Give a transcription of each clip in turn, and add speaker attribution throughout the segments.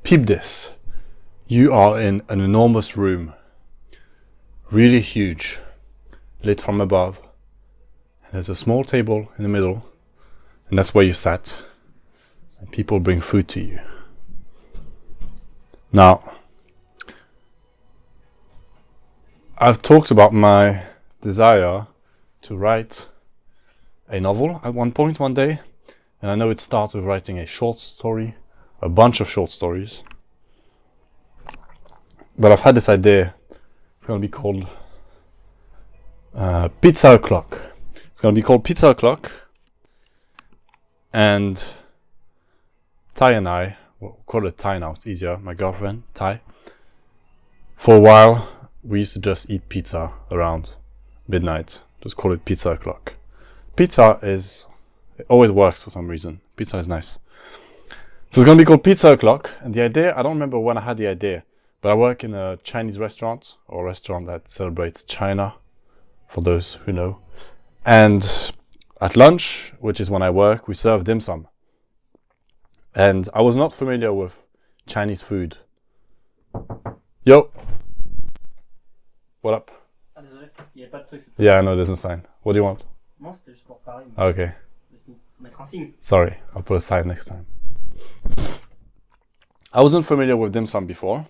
Speaker 1: Peep this. You are in an enormous room, really huge, lit from above. And there's a small table in the middle, and that's where you sat. And people bring food to you. Now, I've talked about my desire to write a novel at one point one day, and I know it starts with writing a short story, a bunch of short stories. But I've had this idea. It's going to be called Pizza O'Clock. It's going to be called Pizza O'Clock. And Ty and I, we'll call it Ty now, it's easier, my girlfriend, Ty. For a while, we used to just eat pizza around midnight. Just call it Pizza O'Clock. Pizza it always works for some reason. Pizza is nice. So it's going to be called Pizza O'Clock. And the idea, I don't remember when I had the idea, but I work in a Chinese restaurant, or a restaurant that celebrates China, for those who know. And at lunch, which is when I work, we serve dim sum. And I was not familiar with Chinese food. Yo! What up?
Speaker 2: Ah désolé, il n'y avait pas de truc.
Speaker 1: Yeah, no, there's no sign. What do you want?
Speaker 2: Non, c'était juste pour parler.
Speaker 1: Okay.
Speaker 2: Mettre un signe.
Speaker 1: Sorry, I'll put a sign next time. I wasn't familiar with dim sum before,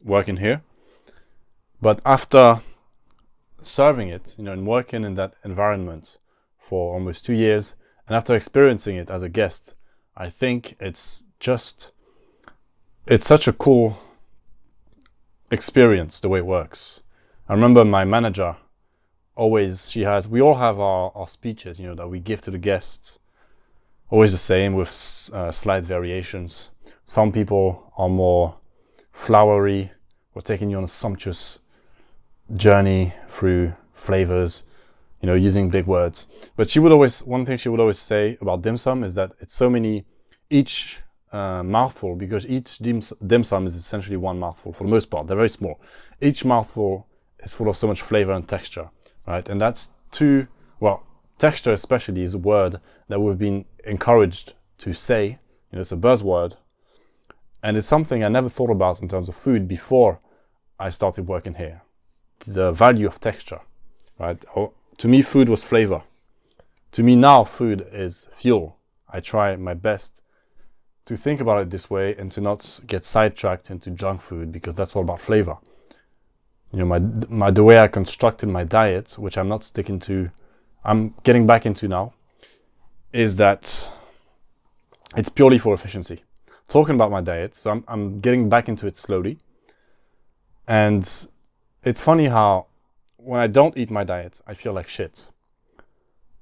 Speaker 1: working here. But after serving it, and working in that environment for almost 2 years, and after experiencing it as a guest, I think it's such a cool experience, the way it works. I remember my manager we all have our speeches, that we give to the guests, always the same with slight variations. Some people are more flowery, or taking you on a sumptuous journey through flavors, using big words. But one thing she would always say about dim sum is that it's each mouthful, because each dim sum is essentially one mouthful for the most part. They're very small. Each mouthful is full of so much flavor and texture, right? And that's texture especially is a word that we've been encouraged to say. It's a buzzword. And it's something I never thought about in terms of food before I started working here. The value of texture, right? To me, food was flavor. To me now, food is fuel. I try my best to think about it this way and to not get sidetracked into junk food, because that's all about flavor. The way I constructed my diet, which I'm not sticking to, I'm getting back into now, is that it's purely for efficiency. Talking about my diet, so I'm getting back into it slowly. And it's funny how when I don't eat my diet, I feel like shit.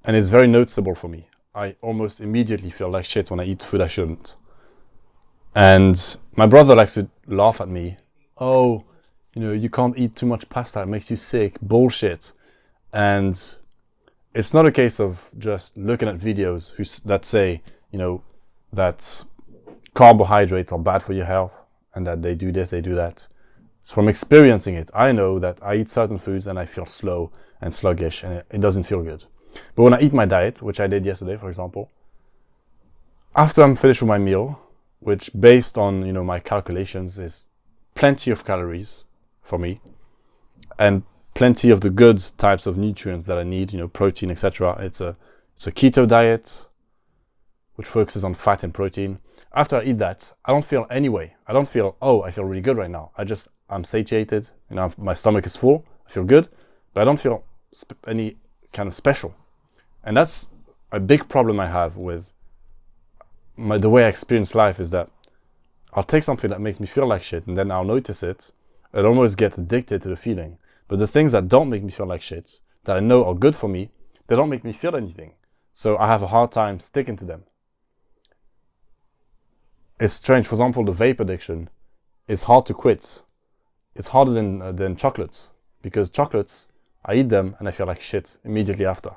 Speaker 1: And it's very noticeable for me. I almost immediately feel like shit when I eat food I shouldn't. And my brother likes to laugh at me. Oh, you can't eat too much pasta, it makes you sick. Bullshit. And it's not a case of just looking at videos that say, that carbohydrates are bad for your health and that they do this, they do that. It's from experiencing it. I know that I eat certain foods and I feel slow and sluggish and it doesn't feel good. But when I eat my diet, which I did yesterday, for example, after I'm finished with my meal, which based on, my calculations is plenty of calories for me and plenty of the good types of nutrients that I need, protein, etc. It's a keto diet, which focuses on fat and protein. After I eat that, I don't feel anyway. I don't feel, I feel really good right now. I'm satiated, my stomach is full, I feel good, but I don't feel any kind of special. And that's a big problem I have with the way I experience life, is that I'll take something that makes me feel like shit and then I'll notice it. I'd almost get addicted to the feeling. But the things that don't make me feel like shit, that I know are good for me, they don't make me feel anything. So I have a hard time sticking to them. It's strange. For example, the vape addiction is hard to quit. It's harder than chocolates, because chocolates, I eat them and I feel like shit immediately after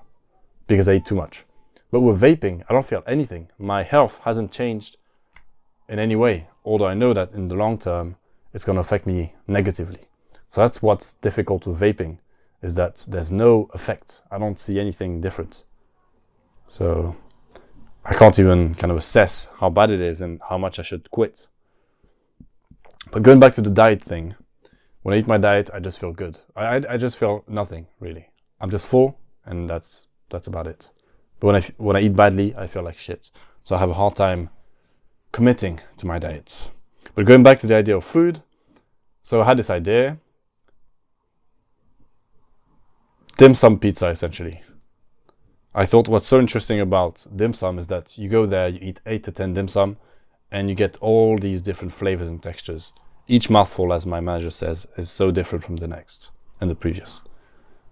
Speaker 1: because I eat too much. But with vaping, I don't feel anything. My health hasn't changed in any way, although I know that in the long term, it's going to affect me negatively. So that's what's difficult with vaping, is that there's no effect. I don't see anything different. So I can't even kind of assess how bad it is and how much I should quit. But going back to the diet thing, when I eat my diet, I just feel good. I just feel nothing really. I'm just full, and that's about it. But when I eat badly, I feel like shit. So I have a hard time committing to my diet. But going back to the idea of food, so I had this idea. Dim sum pizza, essentially. I thought what's so interesting about dim sum is that you go there, you eat 8 to 10 dim sum, and you get all these different flavors and textures. Each mouthful, as my manager says, is so different from the next and the previous.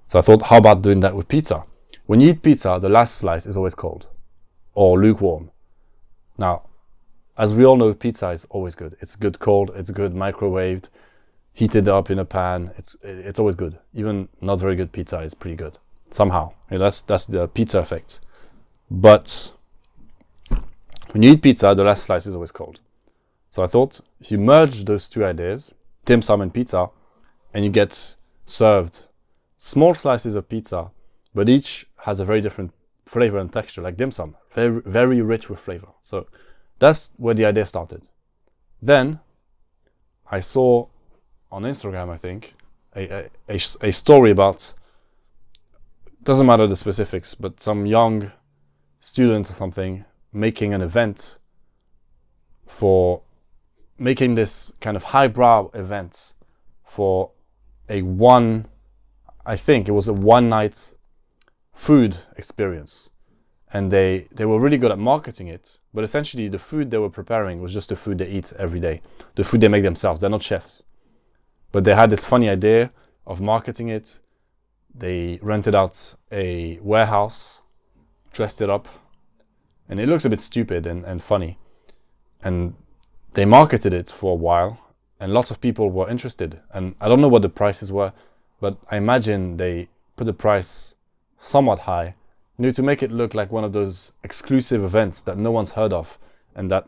Speaker 1: So I thought, how about doing that with pizza? When you eat pizza, the last slice is always cold or lukewarm. Now, as we all know, pizza is always good. It's good cold, it's good microwaved, heated up in a pan. It's always good. Even not very good pizza is pretty good somehow. That's the pizza effect. But when you eat pizza, the last slice is always cold. So I thought, if you merge those two ideas, dim sum and pizza, and you get served small slices of pizza, but each has a very different flavor and texture, like dim sum, very, very rich with flavor. So that's where the idea started. Then I saw on Instagram, I think, a story about, doesn't matter the specifics, but some young student or something making an event for making this kind of highbrow event for I think it was a one night food experience. And they were really good at marketing it, but essentially the food they were preparing was just the food they eat every day, the food they make themselves. They're not chefs. But they had this funny idea of marketing it. They rented out a warehouse, dressed it up, and it looks a bit stupid and funny. And they marketed it for a while, and lots of people were interested. And I don't know what the prices were, but I imagine they put the price somewhat high, to make it look like one of those exclusive events that no one's heard of and that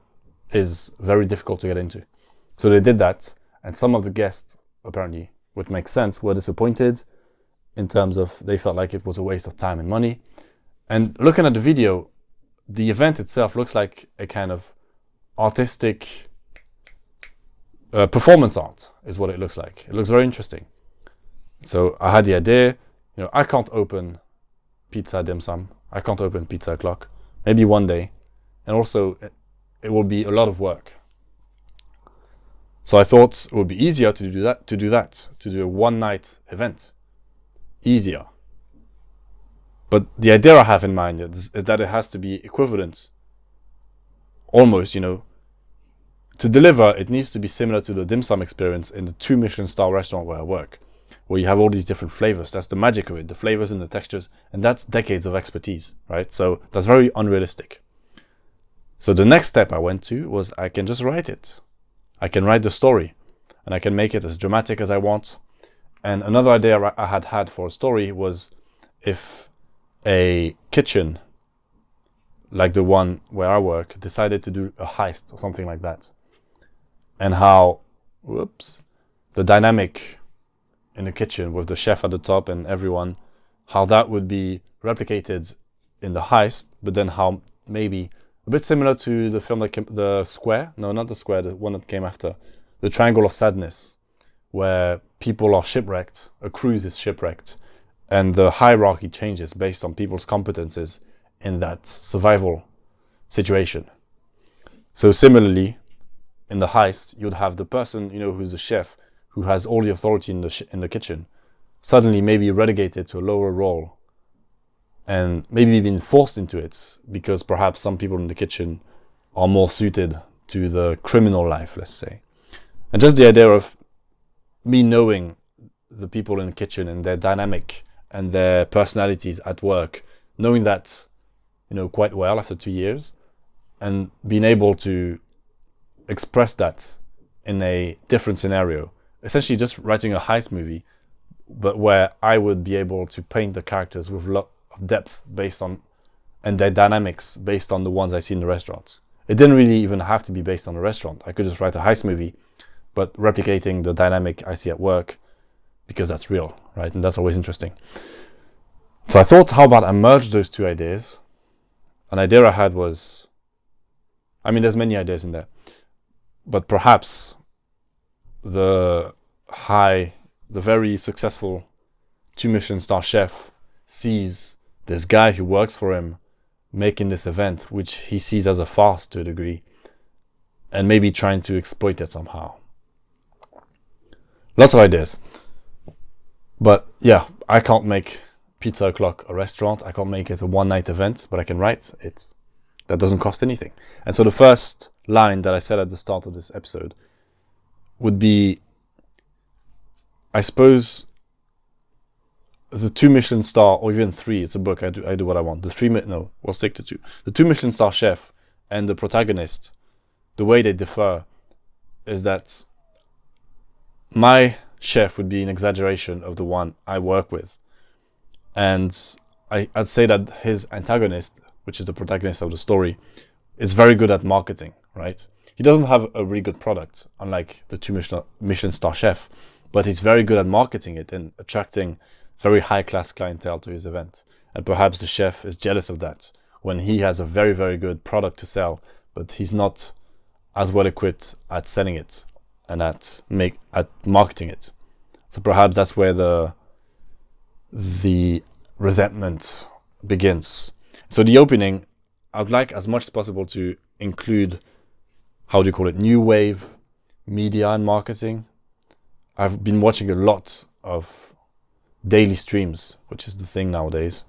Speaker 1: is very difficult to get into. So they did that, and some of the guests, apparently, which makes sense, were disappointed in terms of they felt like it was a waste of time and money. And looking at the video, the event itself looks like a kind of artistic performance art is what it looks like. It looks very interesting. So I had the idea, I can't open pizza dim sum. I can't open Pizza O'Clock. Maybe one day. And also, it will be a lot of work. So I thought it would be easier to do a one night event. Easier. But the idea I have in mind is that it has to be equivalent. Almost, to deliver, it needs to be similar to the dim sum experience in the 2 Michelin star restaurant where I work, where you have all these different flavors. That's the magic of it, the flavors and the textures, and that's decades of expertise, right? So that's very unrealistic. So the next step I went to was I can just write it. I can write the story, and I can make it as dramatic as I want. And another idea I had for a story was if a kitchen, like the one where I work, decided to do a heist or something like that, and how, the dynamic in the kitchen with the chef at the top and everyone, how that would be replicated in the heist, but then how maybe a bit similar to the film, The Square. No, not The Square, the one that came after. The Triangle of Sadness, where people are shipwrecked, a cruise is shipwrecked, and the hierarchy changes based on people's competences in that survival situation. So similarly, in the heist, you'd have the person, who's the chef, who has all the authority in the kitchen, suddenly maybe relegated to a lower role, and maybe being forced into it because perhaps some people in the kitchen are more suited to the criminal life, let's say. And just the idea of me knowing the people in the kitchen and their dynamic and their personalities at work, knowing that, quite well after 2 years, and being able to express that in a different scenario, essentially just writing a heist movie, but where I would be able to paint the characters with a lot of depth based on, and their dynamics based on the ones I see in the restaurants. It didn't really even have to be based on the restaurant. I could just write a heist movie, but replicating the dynamic I see at work, because that's real, right? And that's always interesting. So I thought, how about I merge those two ideas? An idea I had was, there's many ideas in there, but perhaps the very successful 2 Michelin star chef sees this guy who works for him making this event, which he sees as a farce to a degree, and maybe trying to exploit it somehow. Lots of ideas. But yeah, I can't make Pizza O'Clock a restaurant. I can't make it a one-night event, but I can write it. That doesn't cost anything. And so the first line that I said at the start of this episode would be, I suppose, the 2 Michelin star, or even 3, it's a book, I do what I want. We'll stick to 2. The 2 Michelin star chef and the protagonist, the way they differ is that my chef would be an exaggeration of the one I work with. And I'd say that his antagonist, which is the protagonist of the story, is very good at marketing, right? He doesn't have a really good product, unlike the 2 Michelin star chef, but he's very good at marketing it and attracting very high-class clientele to his event. And perhaps the chef is jealous of that when he has a very, very good product to sell, but he's not as well equipped at selling it and at marketing it. So perhaps that's where the resentment begins. So the opening, I'd like as much as possible to include, new wave media and marketing. I've been watching a lot of daily streams, which is the thing nowadays.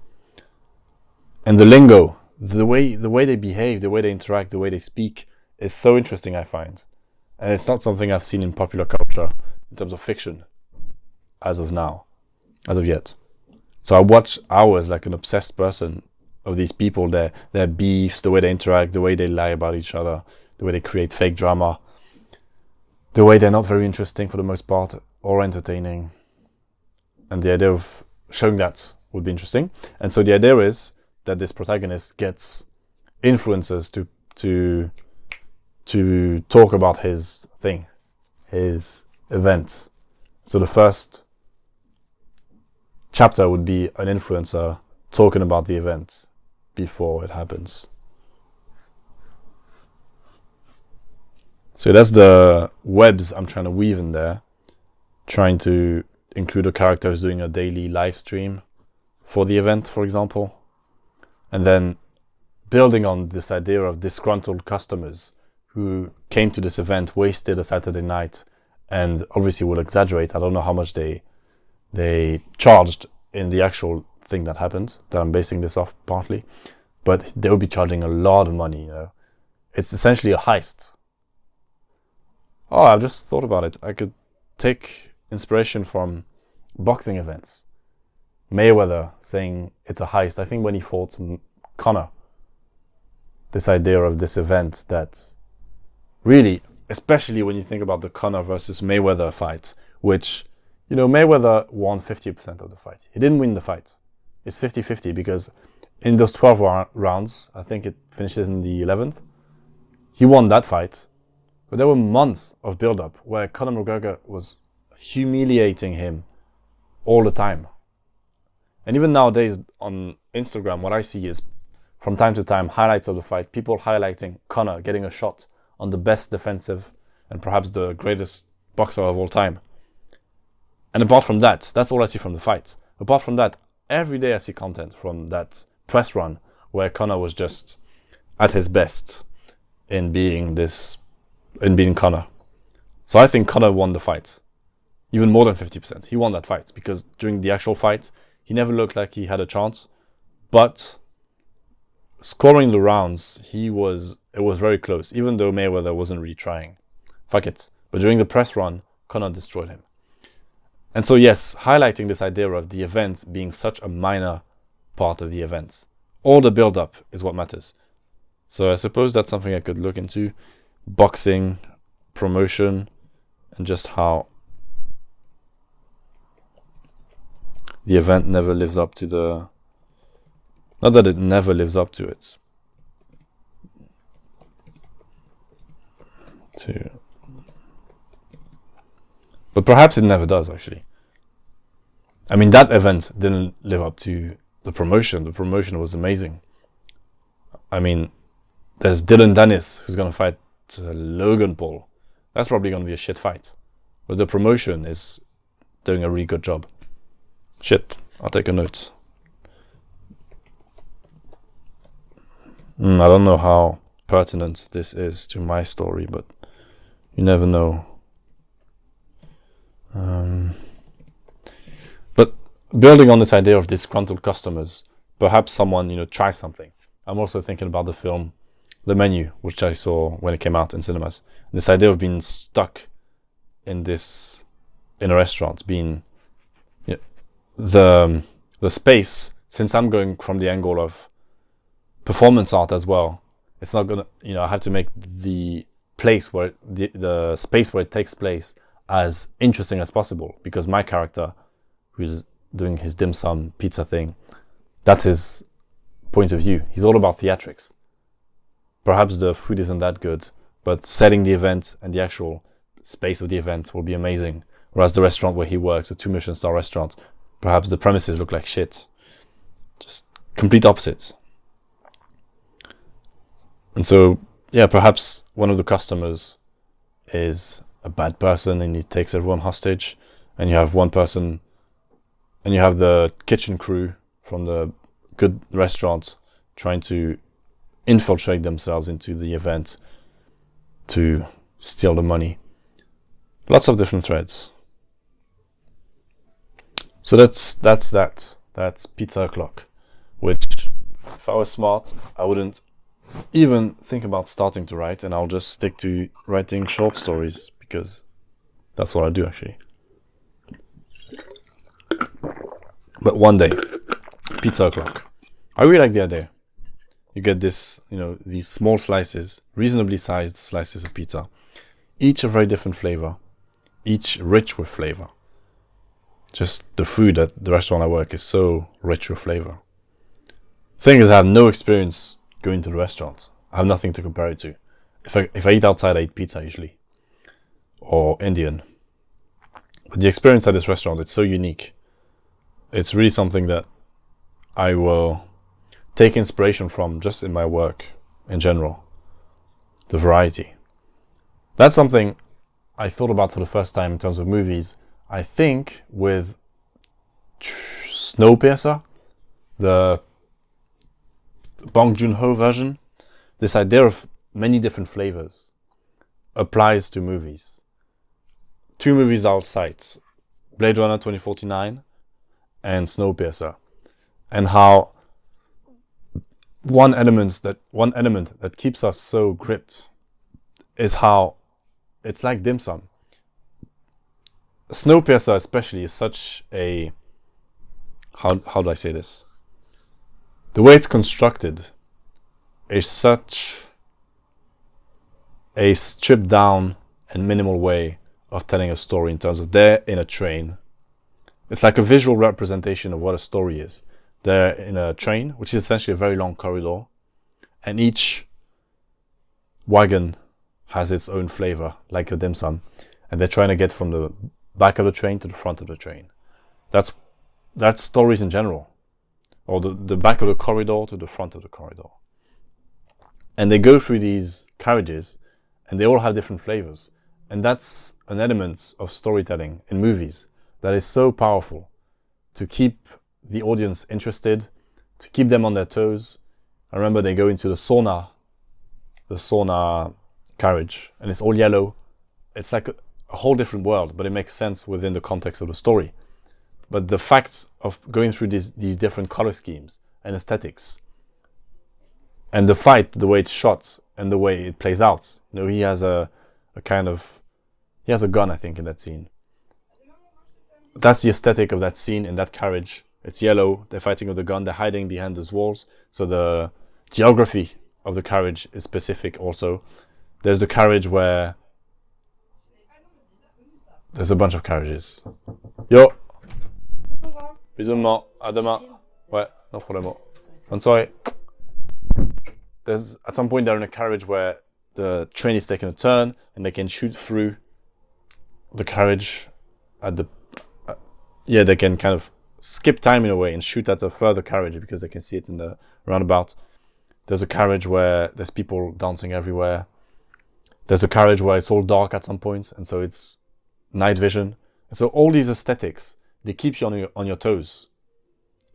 Speaker 1: And the lingo, the way they behave, the way they interact, the way they speak is so interesting, I find. And it's not something I've seen in popular culture in terms of fiction as of yet. So I watch hours like an obsessed person of these people, their beefs, the way they interact, the way they lie about each other, the way they create fake drama, the way they're not very interesting for the most part or entertaining. And the idea of showing that would be interesting. And so the idea is that this protagonist gets influencers to talk about his thing, his event. So the first chapter would be an influencer talking about the event before it happens. So that's the webs I'm trying to weave in there, trying to include a character who's doing a daily live stream for the event, for example, and then building on this idea of disgruntled customers who came to this event, wasted a Saturday night, and obviously will exaggerate. I don't know how much they charged in the actual thing that happened, that I'm basing this off partly, but they will be charging a lot of money, It's essentially a heist. Oh, I've just thought about it. I could take inspiration from boxing events. Mayweather saying it's a heist. I think when he fought Conor, this idea of this event that really, especially when you think about the Conor versus Mayweather fight, which, Mayweather won 50% of the fight. He didn't win the fight. It's 50-50 because in those 12 rounds, I think it finishes in the 11th, he won that fight. But there were months of build-up where Conor McGregor was humiliating him all the time. And even nowadays on Instagram, what I see is from time to time highlights of the fight, people highlighting Conor getting a shot on the best defensive and perhaps the greatest boxer of all time. And apart from that, that's all I see from the fight. Apart from that, every day I see content from that press run where Conor was just at his best in being Conor. So I think Conor won the fight. Even more than 50%. He won that fight because during the actual fight, he never looked like he had a chance. But scoring the rounds, it was very close, even though Mayweather wasn't really trying. Fuck it. But during the press run, Conor destroyed him. And so yes, highlighting this idea of the event being such a minor part of the event. All the build-up is what matters. So I suppose that's something I could look into. Boxing, promotion, and just how the event never lives up to the... Not that it never lives up to it. But perhaps it never does, actually. I mean, that event didn't live up to the promotion. The promotion was amazing. I mean, there's Dylan Dennis who's going to fight Logan Paul. That's probably going to be a shit fight. but the promotion is doing a really good job. Shit, I'll take a note. I don't know how pertinent this is to my story, but you never know. But building on this idea of disgruntled customers, perhaps someone, tries something. I'm also thinking about the film The Menu, which I saw when it came out in cinemas. This idea of being stuck in a restaurant, being the space, since I'm going from the angle of performance art as well, it's not gonna, I have to make the place where the space where it takes place as interesting as possible, because my character, who's doing his dim sum pizza thing, that's his point of view. He's all about theatrics. Perhaps the food isn't that good, but setting the event and the actual space of the event will be amazing. Whereas the restaurant where he works, a 2 Michelin star restaurant, perhaps the premises look like shit. Just complete opposites. And so, perhaps one of the customers is a bad person and he takes everyone hostage, and you have one person, and you have the kitchen crew from the good restaurant trying to infiltrate themselves into the event to steal the money. Lots of different threads. So that's that. That's Pizza O'Clock, which, if I was smart, I wouldn't even think about starting to write, and I'll just stick to writing short stories, because that's what I do actually. But one day, Pizza O'Clock. I really like the idea. You get this, these small slices, reasonably sized slices of pizza, each a very different flavor, each rich with flavor. Just the food at the restaurant I work is so rich with flavor. Thing is, I have no experience going to the restaurant. I have nothing to compare it to. If I eat outside, I eat pizza usually, or Indian. But the experience at this restaurant, it's so unique. It's really something that I will take inspiration from just in my work in general. The variety. That's something I thought about for the first time in terms of movies. I think with Snowpiercer, the Bong Joon-ho version, this idea of many different flavors applies to movies. 2 movies I'll cite: Blade Runner 2049 and Snowpiercer, and how one element that keeps us so gripped is how it's like dim sum. Snowpiercer especially is such a, how do I say this? The way it's constructed is such a stripped down and minimal way of telling a story, in terms of they're in a train. It's like a visual representation of what a story is. They're in a train, which is essentially a very long corridor, and each wagon has its own flavor, like a dim sum, and they're trying to get from the back of the train to the front of the train. That's stories in general, or the back of the corridor to the front of the corridor. And they go through these carriages, and they all have different flavors. And that's an element of storytelling in movies that is so powerful to keep the audience interested, to keep them on their toes. I remember they go into the sauna carriage, and it's all yellow. It's like a whole different world, but it makes sense within the context of the story. But the fact of going through these different color schemes and aesthetics, and the fight, the way it's shot and the way it plays out. He has he has a gun, I think, in that scene. That's the aesthetic of that scene in that carriage. It's yellow, they're fighting with a gun, they're hiding behind those walls. So the geography of the carriage is specific also. There's the carriage where there's a bunch of carriages. Yo! Bisous, à demain. Ouais, no problème. Bonne soirée. There's, at some point, they're in a carriage where the train is taking a turn, and they can shoot through the carriage at the... they can kind of skip time in a way and shoot at a further carriage because they can see it in the roundabout. There's a carriage where there's people dancing everywhere. There's a carriage where it's all dark at some point, and so it's night vision. And so all these aesthetics, they keep you on your toes.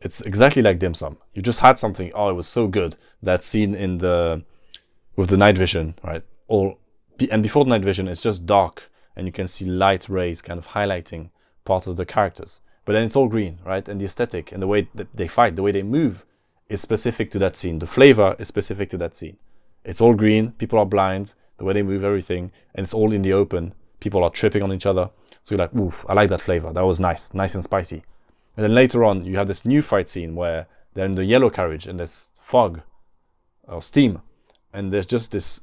Speaker 1: It's exactly like dim sum. You just had something, oh, it was so good. That scene with the night vision, right? And before the night vision, it's just dark and you can see light rays kind of highlighting parts of the characters. But then it's all green, right? And the aesthetic and the way that they fight, the way they move is specific to that scene. The flavor is specific to that scene. It's all green, people are blind, the way they move everything, and it's all in the open. People are tripping on each other. So you're like, oof, I like that flavor. That was nice and spicy. And then later on, you have this new fight scene where they're in the yellow carriage and there's fog or steam. And there's just this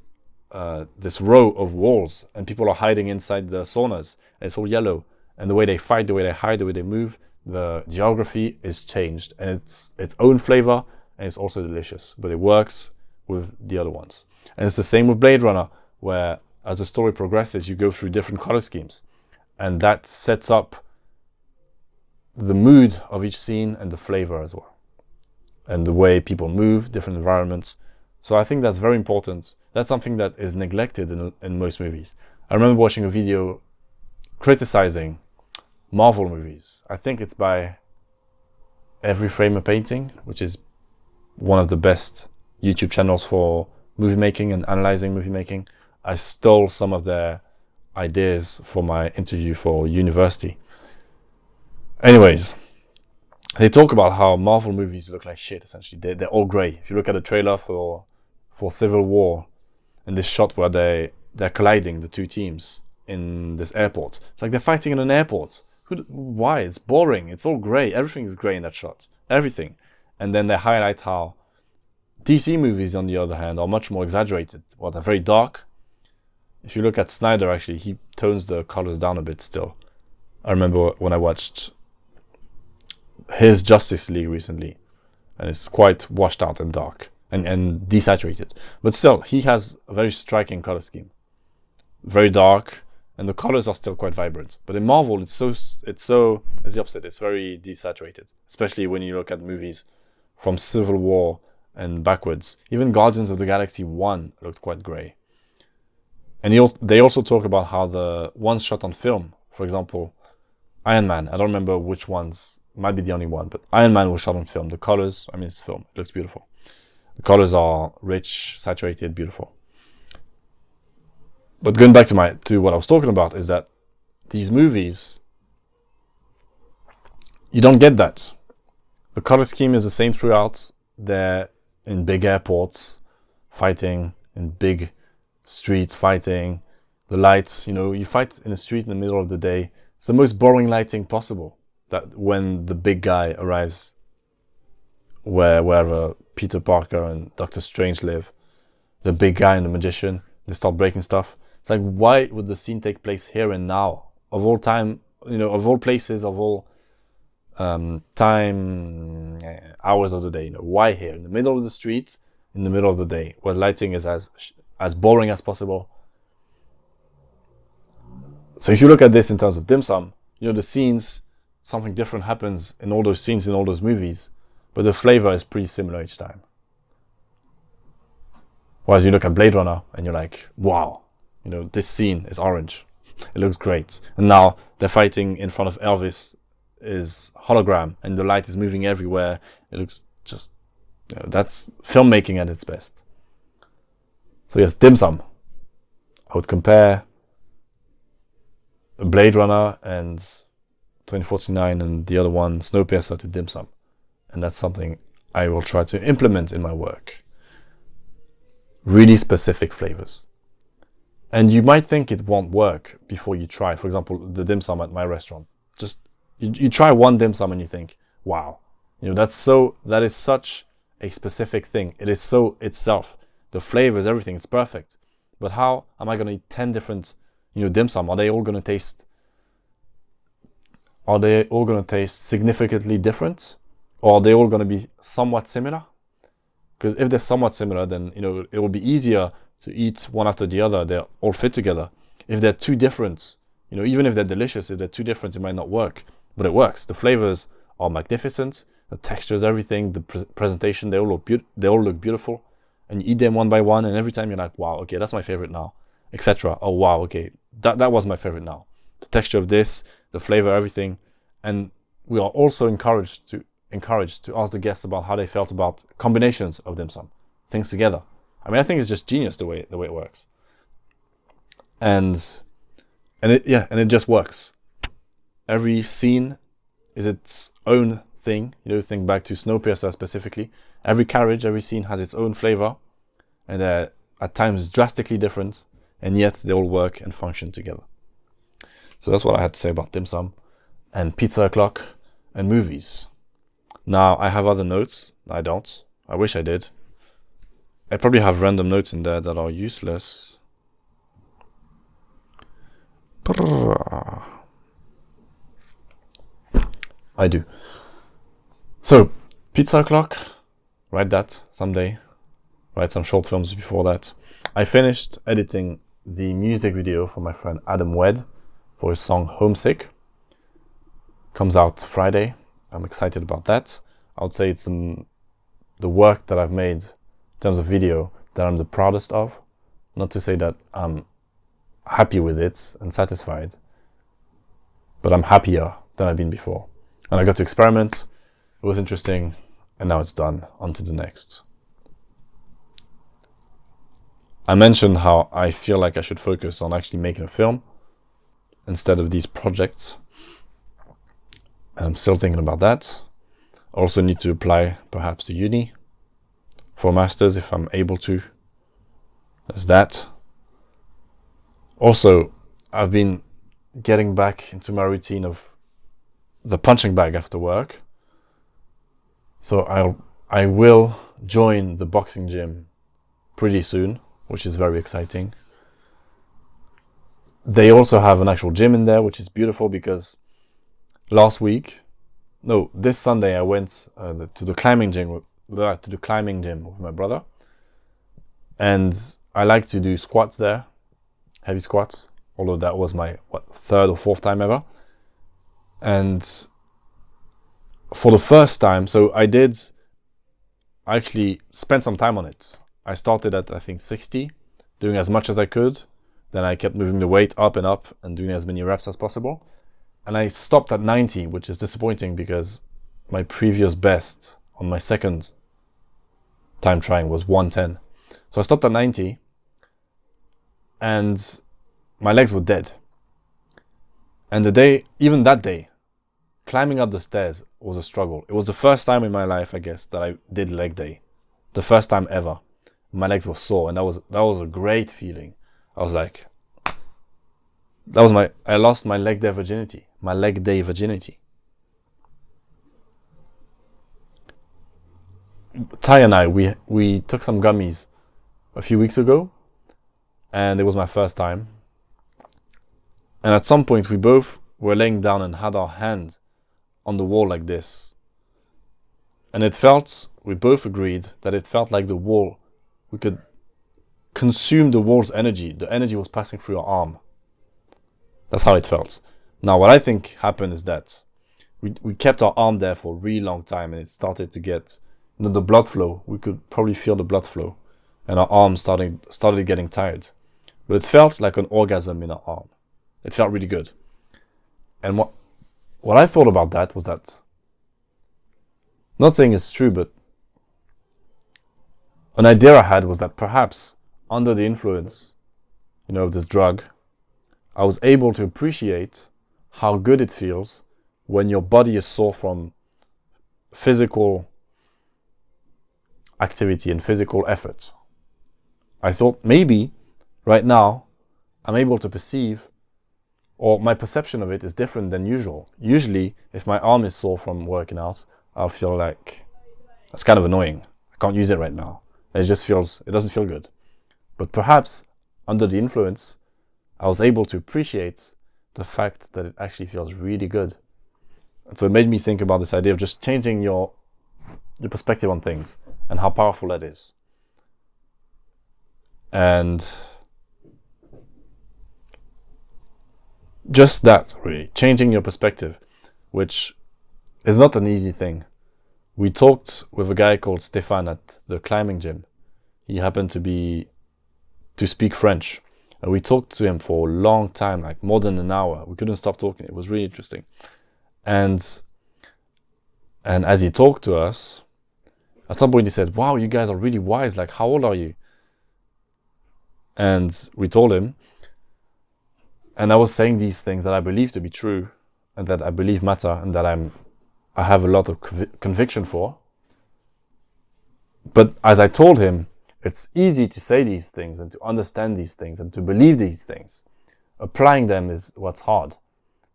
Speaker 1: row of walls and people are hiding inside the saunas. And it's all yellow. And the way they fight, the way they hide, the way they move, the geography is changed. And it's its own flavor and it's also delicious. But it works with the other ones. And it's the same with Blade Runner, where as the story progresses, you go through different color schemes. And that sets up the mood of each scene and the flavor as well. And the way people move, different environments. So I think that's very important. That's something that is neglected in most movies. I remember watching a video criticizing Marvel movies. I think it's by Every Frame a Painting, which is one of the best YouTube channels for movie making and analyzing movie making. I stole some of their ideas for my interview for university. Anyways, they talk about how Marvel movies look like shit, essentially. They're all grey. If you look at the trailer for Civil War, and this shot where they're colliding, the two teams, in this airport. It's like they're fighting in an airport. Why? It's boring. It's all grey. Everything is grey in that shot. Everything. And then they highlight how DC movies, on the other hand, are much more exaggerated. Well, they're very dark. If you look at Snyder, actually, he tones the colors down a bit still. I remember when I watched his Justice League recently, and it's quite washed out and dark and desaturated. But still, he has a very striking color scheme. Very dark, and the colors are still quite vibrant. But in Marvel, it's the opposite. It's very desaturated, especially when you look at movies from Civil War and backwards. Even Guardians of the Galaxy 1 looked quite grey. And they also talk about how the ones shot on film, for example, Iron Man, I don't remember which ones, might be the only one, but Iron Man was shot on film. The colors, I mean, it's film, it looks beautiful. The colors are rich, saturated, beautiful. But going back to what I was talking about is that these movies, you don't get that. The color scheme is the same throughout. They're in big airports, fighting, in big streets, fighting. The lights, you fight in a street in the middle of the day. It's the most boring lighting possible. That when the big guy arrives wherever Peter Parker and Doctor Strange live, the big guy and the magician, they start breaking stuff. It's like, why would the scene take place here and now? Of all time, of all places, of all time, hours of the day. Why here? In the middle of the street, in the middle of the day, where lighting is as boring as possible. So if you look at this in terms of dim sum, the scenes, something different happens in all those scenes, in all those movies, but the flavor is pretty similar each time. Whereas you look at Blade Runner and you're like, wow, this scene is orange. It looks great. And now they're fighting in front of Elvis' hologram and the light is moving everywhere. It looks just, that's filmmaking at its best. So yes, dim sum. I would compare Blade Runner and 2049 and the other one, Snowpiercer, to dim sum. And that's something I will try to implement in my work. Really specific flavors. And you might think it won't work before you try. For example, the dim sum at my restaurant. Just, you try one dim sum and you think, wow, that is such a specific thing. It is so itself. The flavors, everything, it's perfect. But how am I going to eat 10 different, dim sum? Are they all going to taste significantly different? Or are they all going to be somewhat similar? Because if they're somewhat similar, then, it will be easier to eat one after the other. They're all fit together. If they're too different, even if they're delicious, if they're too different, it might not work. But it works. The flavors are magnificent. The textures, everything, the presentation, they all look beautiful. And you eat them one by one, and every time you're like, wow, okay, that's my favorite now, etc. Oh, wow, okay, that was my favorite now. the texture of this, the flavor, everything. And we are also encouraged to ask the guests about how they felt about combinations of dim sum, things together. I mean, I think it's just genius the way it works. And it just works. Every scene is its own thing. Think back to Snowpiercer specifically. Every carriage, every scene has its own flavor, and they're at times drastically different, and yet they all work and function together. So that's what I had to say about dim sum and pizza o'clock and movies. Now, I have other notes. I don't. I wish I did. I probably have random notes in there that are useless. I do. So, pizza o'clock. Write that someday. Write some short films before that. I finished editing the music video for my friend Adam Wedd for his song Homesick. Comes out Friday. I'm excited about that. I would say it's the work that I've made in terms of video that I'm the proudest of. Not to say that I'm happy with it and satisfied, but I'm happier than I've been before. And I got to experiment. It was interesting, and now it's done. On to the next. I mentioned how I feel like I should focus on actually making a film instead of these projects. And I'm still thinking about that. I also need to apply perhaps to uni for a master's if I'm able to. There's that. Also, I've been getting back into my routine of the punching bag after work. So I will join the boxing gym pretty soon, which is very exciting. They also have an actual gym in there, which is beautiful because this Sunday I went to the climbing gym with my brother, and I like to do squats there, heavy squats. Although that was my third or fourth time ever, and for the first time, so I actually spent some time on it. I started at I think 60, doing as much as I could. Then I kept moving the weight up and doing as many reps as possible. And I stopped at 90, which is disappointing because my previous best on my second time trying was 110. So I stopped at 90 and my legs were dead. And even that day, climbing up the stairs was a struggle. It was the first time in my life, I guess, that I did leg day. The first time ever. My legs were sore, and that was a great feeling. I was like, I lost my leg day virginity. My leg day virginity. Ty and I, we took some gummies a few weeks ago, and it was my first time. And at some point, we both were laying down and had our hand on the wall like this. And we both agreed that it felt like the wall, we could consume the wall's energy. The energy was passing through our arm. That's how it felt. Now, what I think happened is that we kept our arm there for a really long time, and it started to get, the blood flow. We could probably feel the blood flow, and our arm started getting tired. But it felt like an orgasm in our arm. It felt really good. And what I thought about that was that, not saying it's true, but an idea I had was that perhaps under the influence, of this drug, I was able to appreciate how good it feels when your body is sore from physical activity and physical effort. I thought maybe right now I'm able to perceive, or my perception of it is different than usual. Usually, if my arm is sore from working out, I'll feel like that's kind of annoying. I can't use it right now. It doesn't feel good. But perhaps under the influence, I was able to appreciate the fact that it actually feels really good. And so it made me think about this idea of just changing your perspective on things and how powerful that is. And just that, really, changing your perspective, which is not an easy thing. We talked with a guy called Stéphane at the climbing gym. He happened to speak French, And we talked to him for a long time, like more than an hour. We couldn't stop talking. It was really interesting. And as he talked to us, at some point he said, wow, you guys are really wise. Like, how old are you? And we told him. And I was saying these things that I believe to be true and that I believe matter and that I have a lot of conviction for. But as I told him, it's easy to say these things and to understand these things and to believe these things. Applying them is what's hard.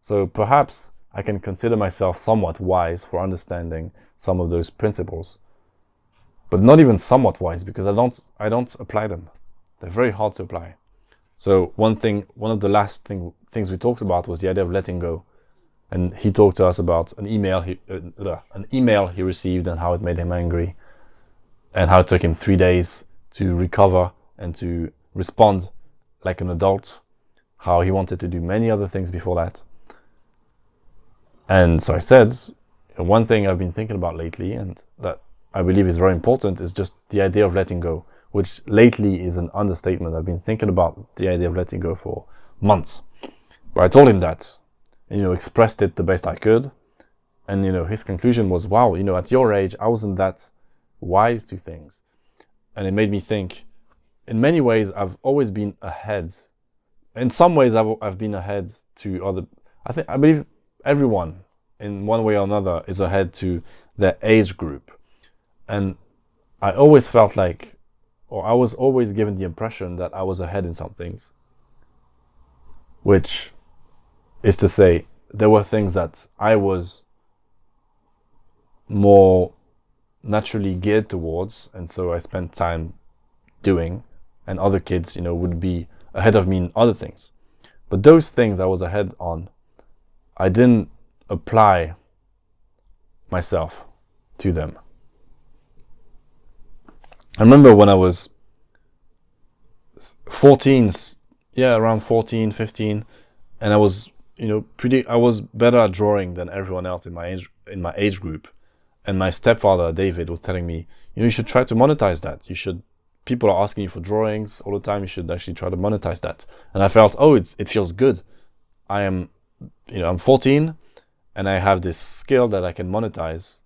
Speaker 1: So perhaps I can consider myself somewhat wise for understanding some of those principles, but not even somewhat wise, because I don't apply them. They're very hard to apply. So one of the last things we talked about was the idea of letting go. And he talked to us about an email he received and how it made him angry, and how it took him 3 days to recover and to respond like an adult, how he wanted to do many other things before that. And so I said, one thing I've been thinking about lately and that I believe is very important is just the idea of letting go, which lately is an understatement. I've been thinking about the idea of letting go for months. But I told him that, and, expressed it the best I could. And, his conclusion was, wow, at your age, I wasn't that wise to things. And it made me think, in many ways, I've always been ahead. In some ways, I've been ahead to other. I believe everyone, in one way or another, is ahead to their age group. And I always felt like, or I was always given the impression that I was ahead in some things. Which is to say, there were things that I was more naturally geared towards, and so I spent time doing, and other kids, would be ahead of me in other things. But those things I was ahead on, I didn't apply myself to them. I remember when I was 14, around 14, 15, and I was, I was better at drawing than everyone else in my age group. And my stepfather, David, was telling me, you should try to monetize that. People are asking you for drawings all the time. You should actually try to monetize that. And I felt, it feels good. I'm 14 and I have this skill that I can monetize,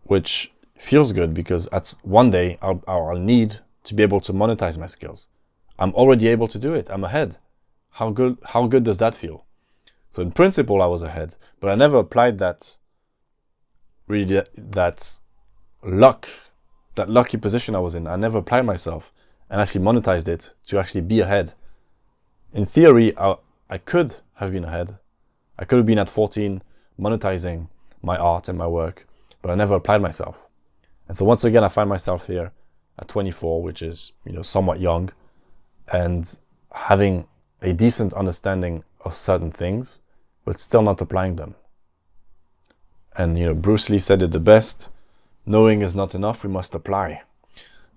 Speaker 1: which feels good because one day I'll need to be able to monetize my skills. I'm already able to do it. I'm ahead. How good does that feel? So in principle, I was ahead, but I never applied that lucky position I was in. I never applied myself and actually monetized it to actually be ahead. In theory, I could have been ahead. I could have been at 14 monetizing my art and my work, but I never applied myself. And so once again, I find myself here at 24, which is, somewhat young, and having a decent understanding of certain things, but still not applying them. And, Bruce Lee said it the best: knowing is not enough, we must apply.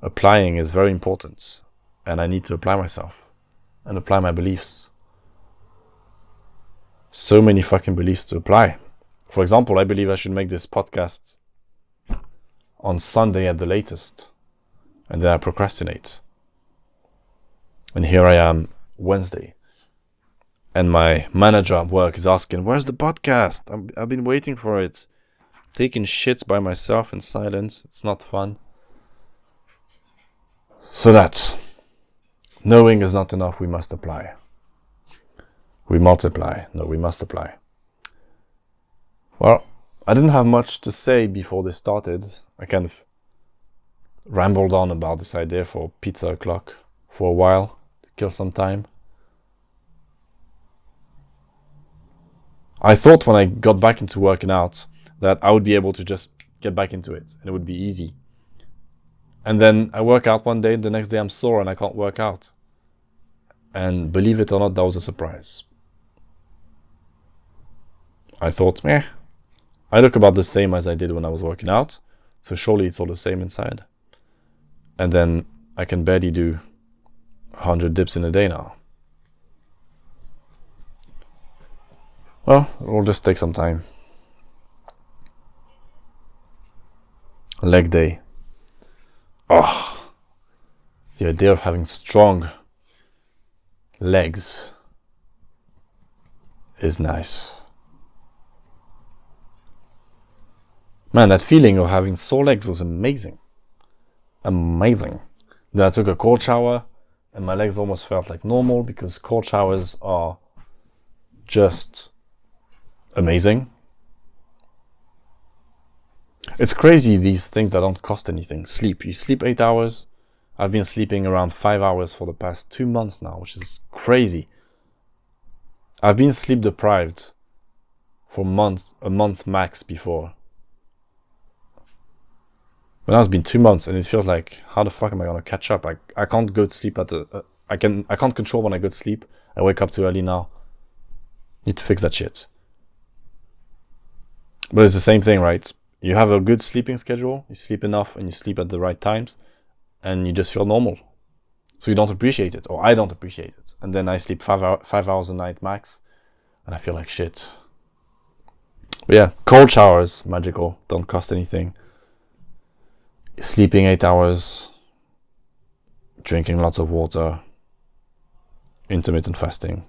Speaker 1: Applying is very important, and I need to apply myself and apply my beliefs. So many fucking beliefs to apply. For example, I believe I should make this podcast on Sunday at the latest, and then I procrastinate. And here I am, Wednesday, and my manager at work is asking, where's the podcast? I've been waiting for it. Taking shits by myself in silence. It's not fun. So that's knowing is not enough, we must apply. We multiply. No, we must apply. Well, I didn't have much to say before this started. I kind of rambled on about this idea for pizza o'clock for a while to kill some time. I thought when I got back into working out that I would be able to just get back into it and it would be easy. And then I work out one day, the next day I'm sore and I can't work out. And believe it or not, that was a surprise. I thought, I look about the same as I did when I was working out, so surely it's all the same inside. And then I can barely do 100 dips in a day now. Well, it will just take some time. Leg day. The idea of having strong legs is nice. Man, that feeling of having sore legs was amazing. Amazing. Then I took a cold shower and my legs almost felt like normal, because cold showers are just amazing. It's crazy, these things that don't cost anything. Sleep. You sleep 8 hours. I've been sleeping around 5 hours for the past 2 months now, which is crazy. I've been sleep deprived for a month max before. But now it's been 2 months and it feels like, how the fuck am I gonna catch up? I can't go to sleep I can't control when I go to sleep. I wake up too early now. Need to fix that shit. But it's the same thing, right? You have a good sleeping schedule, you sleep enough and you sleep at the right times, and you just feel normal. So you don't appreciate it, or I don't appreciate it. And then I sleep 5 hours a night max, and I feel like shit. But yeah, cold showers, magical, don't cost anything. Sleeping 8 hours, drinking lots of water, intermittent fasting,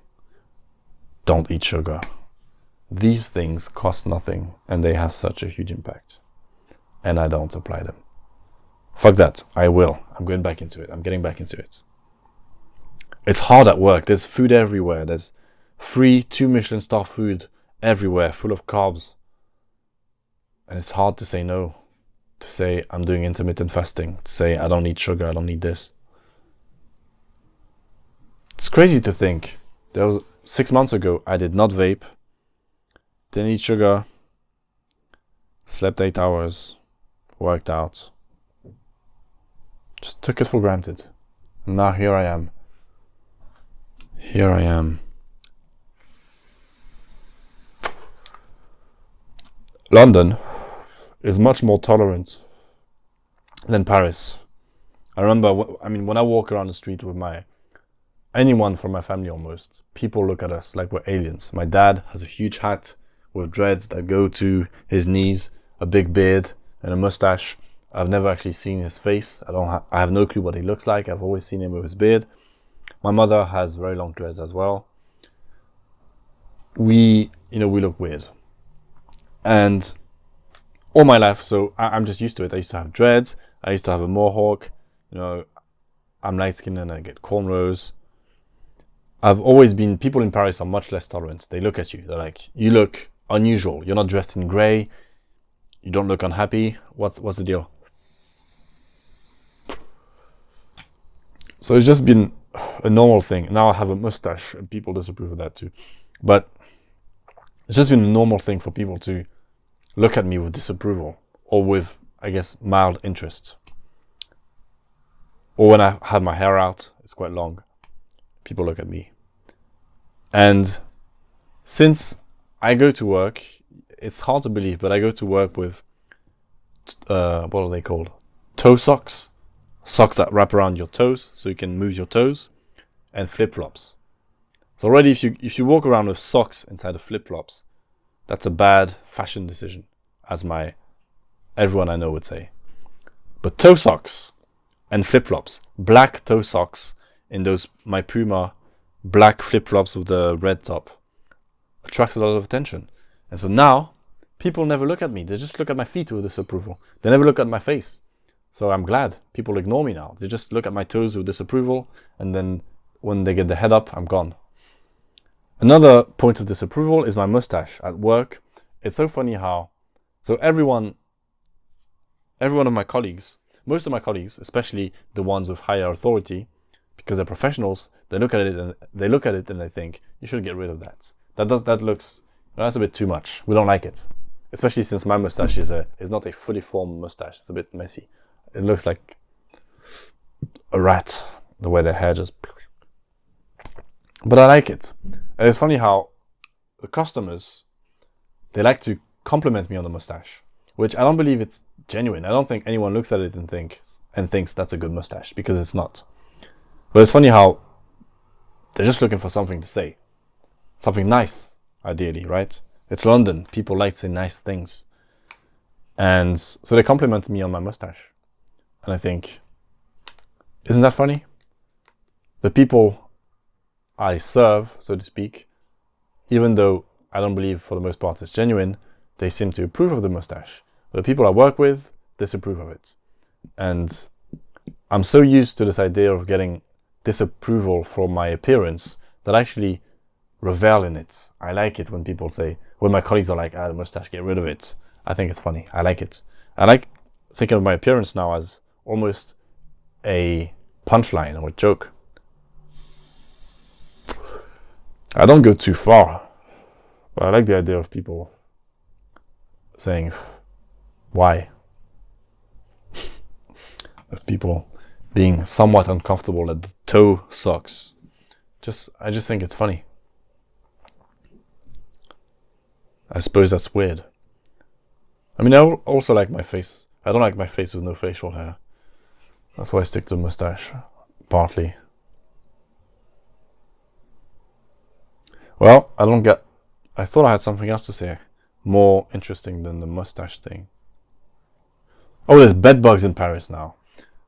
Speaker 1: don't eat sugar. These things cost nothing, and they have such a huge impact. And I don't apply them. Fuck that. I will. I'm going back into it. I'm getting back into it. It's hard at work. There's food everywhere. There's free 2 Michelin star food everywhere, full of carbs. And it's hard to say no. To say I'm doing intermittent fasting. To say I don't need sugar. I don't need this. It's crazy to think. There was 6 months ago, I did not vape. Didn't eat sugar. Slept 8 hours. Worked out. Just took it for granted. And now here I am. Here I am. London is much more tolerant than Paris. I remember, when I walk around the street with anyone from my family almost, people look at us like we're aliens. My dad has a huge hat with dreads that go to his knees, a big beard and a mustache. I've never actually seen his face. I have no clue what he looks like. I've always seen him with his beard. My mother has very long dreads as well. We look weird. And all my life, so I'm just used to it. I used to have dreads. I used to have a mohawk. I'm light skinned and I get cornrows. People in Paris are much less tolerant. They look at you. They're like, you look unusual. You're not dressed in grey. You don't look unhappy. What's the deal? So it's just been a normal thing. Now I have a mustache and people disapprove of that too. But it's just been a normal thing for people to look at me with disapproval or with, I guess, mild interest. Or when I have my hair out, it's quite long, people look at me. And since I go to work, it's hard to believe, but I go to work with, what are they called? Toe socks. Socks that wrap around your toes so you can move your toes, and flip-flops. So already if you walk around with socks inside of flip-flops, that's a bad fashion decision, as everyone I know would say. But toe socks and flip-flops, black toe socks in those my Puma black flip-flops with the red top, attracts a lot of attention. And so now people never look at me. They just look at my feet with disapproval. They never look at my face. So I'm glad people ignore me now. They just look at my toes with disapproval, and then when they get the head up, I'm gone. Another point of disapproval is my mustache at work. It's so funny how, every one of my colleagues, most of my colleagues, especially the ones with higher authority, because they're professionals, they look at it and they think, you should get rid of that. That's a bit too much. We don't like it. Especially since my mustache is not a fully formed mustache. It's a bit messy. It looks like a rat, the way their hair just... But I like it. And it's funny how the customers, they like to compliment me on the mustache, which I don't believe it's genuine. I don't think anyone looks at it and thinks that's a good mustache, because it's not. But it's funny how they're just looking for something to say. Something nice, ideally, right? It's London. People like to say nice things. And so they compliment me on my mustache. And I think, isn't that funny? The people I serve, so to speak, even though I don't believe for the most part it's genuine, they seem to approve of the mustache. The people I work with disapprove of it. And I'm so used to this idea of getting disapproval for my appearance that I actually revel in it. I like it when people say, when my colleagues are like, the mustache, get rid of it. I think it's funny. I like it. I like thinking of my appearance now as almost a punchline or a joke. I don't go too far, but I like the idea of people saying, why? Of people being somewhat uncomfortable at the toe socks. I just think it's funny. I suppose that's weird. I mean, I also like my face. I don't like my face with no facial hair. That's why I stick to the mustache, partly. Well, I thought I had something else to say, more interesting than the mustache thing. Oh, there's bed bugs in Paris now.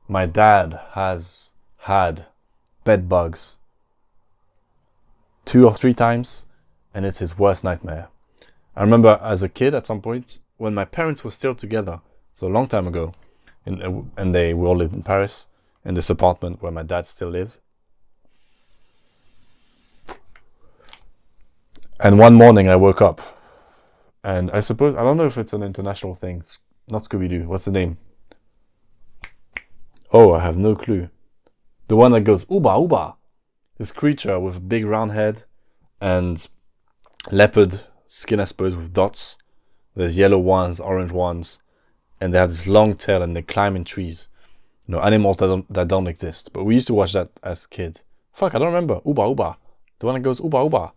Speaker 1: My dad has had bed bugs 2 or 3 times, and it's his worst nightmare. I remember as a kid at some point, when my parents were still together, so a long time ago, and we all lived in Paris, in this apartment where my dad still lives. And one morning I woke up, and I don't know if it's an international thing, not Scooby-Doo, what's the name? Oh, I have no clue. The one that goes, Uba, Uba. This creature with a big round head and leopard skin, I suppose, with dots. There's yellow ones, orange ones, and they have this long tail and they climb in trees. Animals that don't exist. But we used to watch that as kids. Fuck, I don't remember. Uba, Uba. The one that goes, Uba, Uba.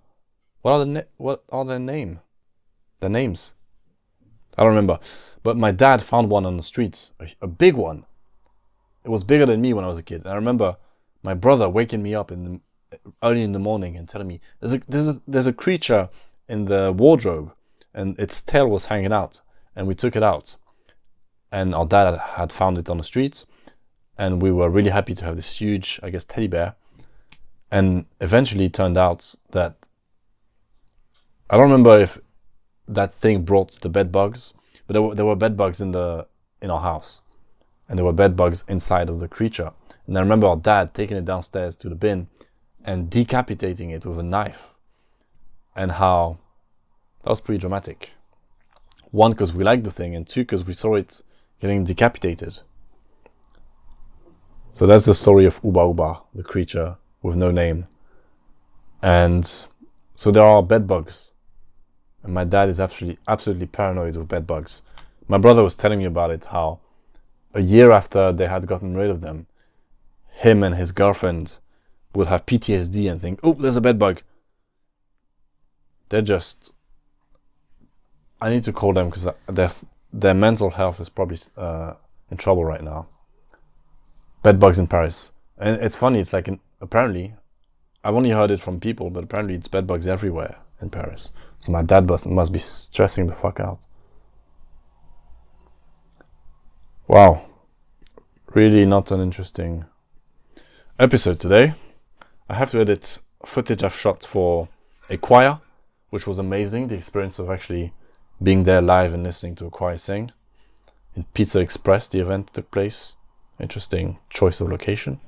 Speaker 1: What are their names? I don't remember. But my dad found one on the streets, a big one. It was bigger than me when I was a kid. And I remember my brother waking me up early in the morning and telling me, there's a creature in the wardrobe and its tail was hanging out. And we took it out. And our dad had found it on the street. And we were really happy to have this huge, I guess, teddy bear. And eventually it turned out that I don't remember if that thing brought the bed bugs, but there were bed bugs in our house, and there were bed bugs inside of the creature. And I remember our dad taking it downstairs to the bin and decapitating it with a knife, and how that was pretty dramatic. 1, because we liked the thing, and 2, because we saw it getting decapitated. So that's the story of Uba Uba, the creature with no name. And so there are bed bugs. And my dad is absolutely paranoid of bed bugs. My brother was telling me about it, how a year after they had gotten rid of them, him and his girlfriend would have PTSD and think, oh, there's a bed bug. They're just... I need to call them because their mental health is probably in trouble right now. Bed bugs in Paris. And it's funny, it's like, apparently, I've only heard it from people, but apparently it's bed bugs everywhere in Paris. So my dad must be stressing the fuck out. Wow. Really not an interesting episode today. I have to edit footage I've shot for a choir, which was amazing. The experience of actually being there live and listening to a choir sing. In Pizza Express, the event took place. Interesting choice of location.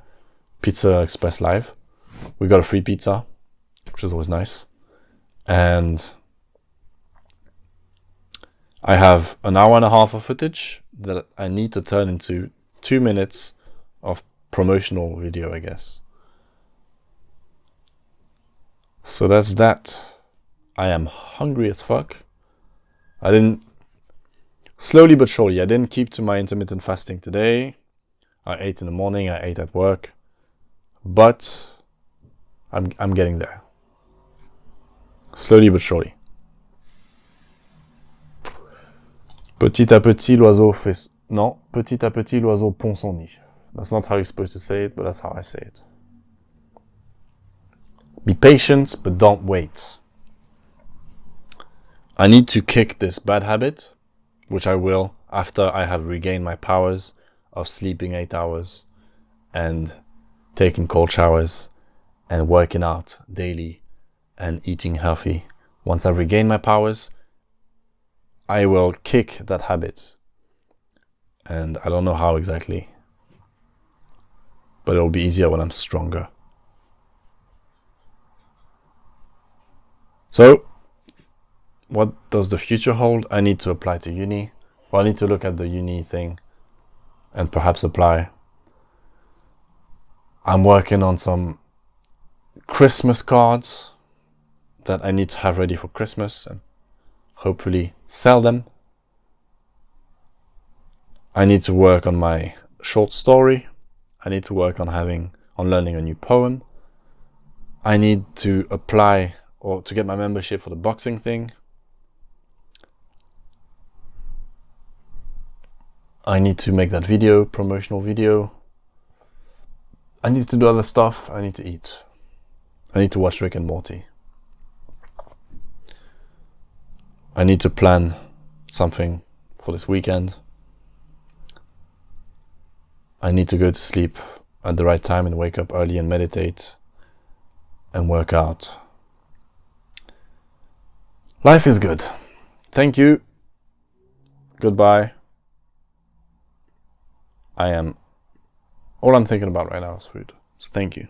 Speaker 1: Pizza Express Live. We got a free pizza, which is always nice. And I have an hour and a half of footage that I need to turn into 2 minutes of promotional video, I guess. So that's that. I am hungry as fuck. Slowly but surely, I didn't keep to my intermittent fasting today. I ate in the morning, I ate at work. But I'm getting there. Slowly but surely. Petit à petit, l'oiseau fait... Non, petit à petit, l'oiseau pond son nid. That's not how you're supposed to say it, but that's how I say it. Be patient, but don't wait. I need to kick this bad habit, which I will after I have regained my powers of sleeping 8 hours and taking cold showers and working out daily and eating healthy. Once I've regained my powers, I will kick that habit. And I don't know how exactly, but it'll be easier when I'm stronger. So, what does the future hold? I need to apply to uni. Well, I need to look at the uni thing and perhaps apply. I'm working on some Christmas cards that I need to have ready for Christmas and hopefully sell them. I need to work on my short story. I need to work on learning a new poem. I need to apply or to get my membership for the boxing thing. I need to make that video, promotional video. I need to do other stuff. I need to eat. I need to watch Rick and Morty. I need to plan something for this weekend. I need to go to sleep at the right time and wake up early and meditate and work out. Life is good. Thank you. Goodbye. All I'm thinking about right now is food. So thank you.